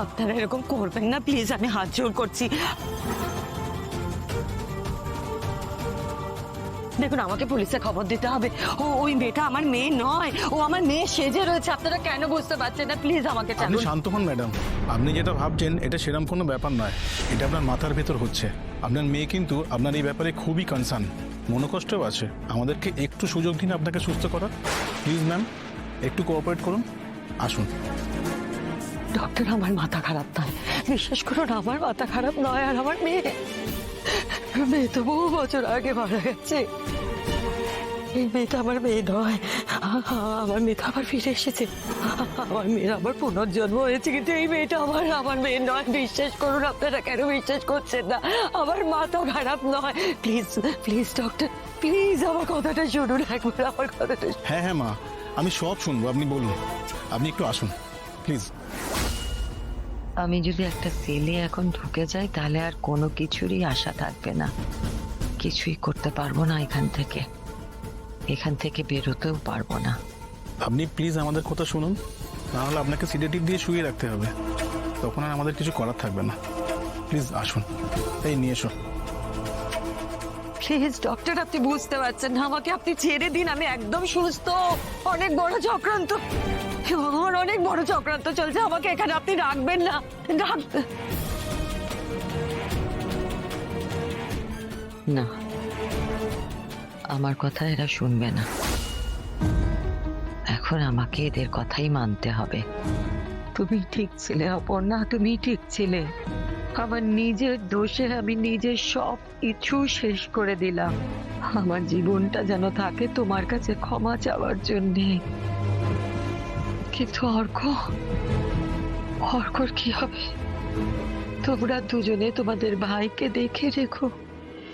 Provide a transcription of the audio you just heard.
আপনারা এরকম করবেন না প্লিজ, আমি হাত জোর করছি। দেখুন, আমাকে পুলিশে খবর দিতে হবে। ওই মেয়েটা আমার মেয়ে নয়, ও আমার মেয়ে সেজে রয়েছে। আপনারা কেন বুঝতে পারছেন না? প্লিজ আমাকে আপনি ছাড়ুন। শান্ত হন ম্যাডাম। আপনি যেটা ভাবছেন এটা সেরকম কোনো ব্যাপার নয়, এটা আপনার মাথার ভেতর হচ্ছে। আপনার মেয়ে কিন্তু আপনার এই ব্যাপারে খুবই কনসার্ন, মনোকষ্টও আছে। আমাদেরকে একটু সুযোগ দিন আপনাকে সুস্থ করার। প্লিজ ম্যাম, একটু কোঅপারেট করুন, আসুন। ডক্টর, আমার মাথা খারাপ নয়, বিশ্বাস করুন, আমার মাথা খারাপ নয়। আর আমার মেয়ে তো বহু বছর আগে মারা গেছে। এই মেয়েটা আমার মেয়ে নয়, আমার মেয়েটা আবার ফিরে এসেছে। আমার মেয়ের আবার পুনর্জন্ম হয়েছে, কিন্তু এই মেয়েটা আমার মেয়ে নয়। বিশ্বাস করুন, আপনারা কেন বিশ্বাস করছেন না? আমার মাথা খারাপ নয়। প্লিজ প্লিজ ডক্টর, প্লিজ আমার কথাটা শুনুন একবার, আমার কথাটা। হ্যাঁ হ্যাঁ মা, আমি সব শুনবো, আপনি বলুন। আপনি একটু আসুন প্লিজ। আমি যদি একটা সেলে এখন ঢুকে যাই তাহলে আর কোনো কিছুরই আশা থাকবে না, কিছুই করতে পারবো না। এখান থেকে বেরোতেও পারবো না। আপনি প্লিজ আমাদের কথা শুনুন, নাহলে আপনাকে সিডেটিভ দিয়ে শুয়ে রাখতে হবে, তখন আর আমাদের কিছু করার থাকবে না। প্লিজ আসুন, এই নিয়ে এসো। প্লিজ ডক্টর, আপনি বুঝতে পারছেন না, আমাকে আপনি ছেড়ে দিন। আমি একদম সুস্থ। অনেক বড় চক্রান্ত, আমার অনেক বড় চক্রান্ত চলছে। আমাকে এখানে আপনি রাখবেন না। না, আমার কথা এরা শুনবে না। এখন আমাকে এদের কথাই মানতে হবে। তুমি ঠিক ছিলে অপর্ণা, তুমি ঠিক ছিলে। আমার নিজের দোষে আমি নিজের সব কিছু শেষ করে দিলাম। আমার জীবনটা যেন থাকে তোমার কাছে ক্ষমা চাওয়ার জন্যে। কিন্তু অর্কর কি হবে? তোমরা দুজনে তোমাদের ভাইকে দেখে রেখো।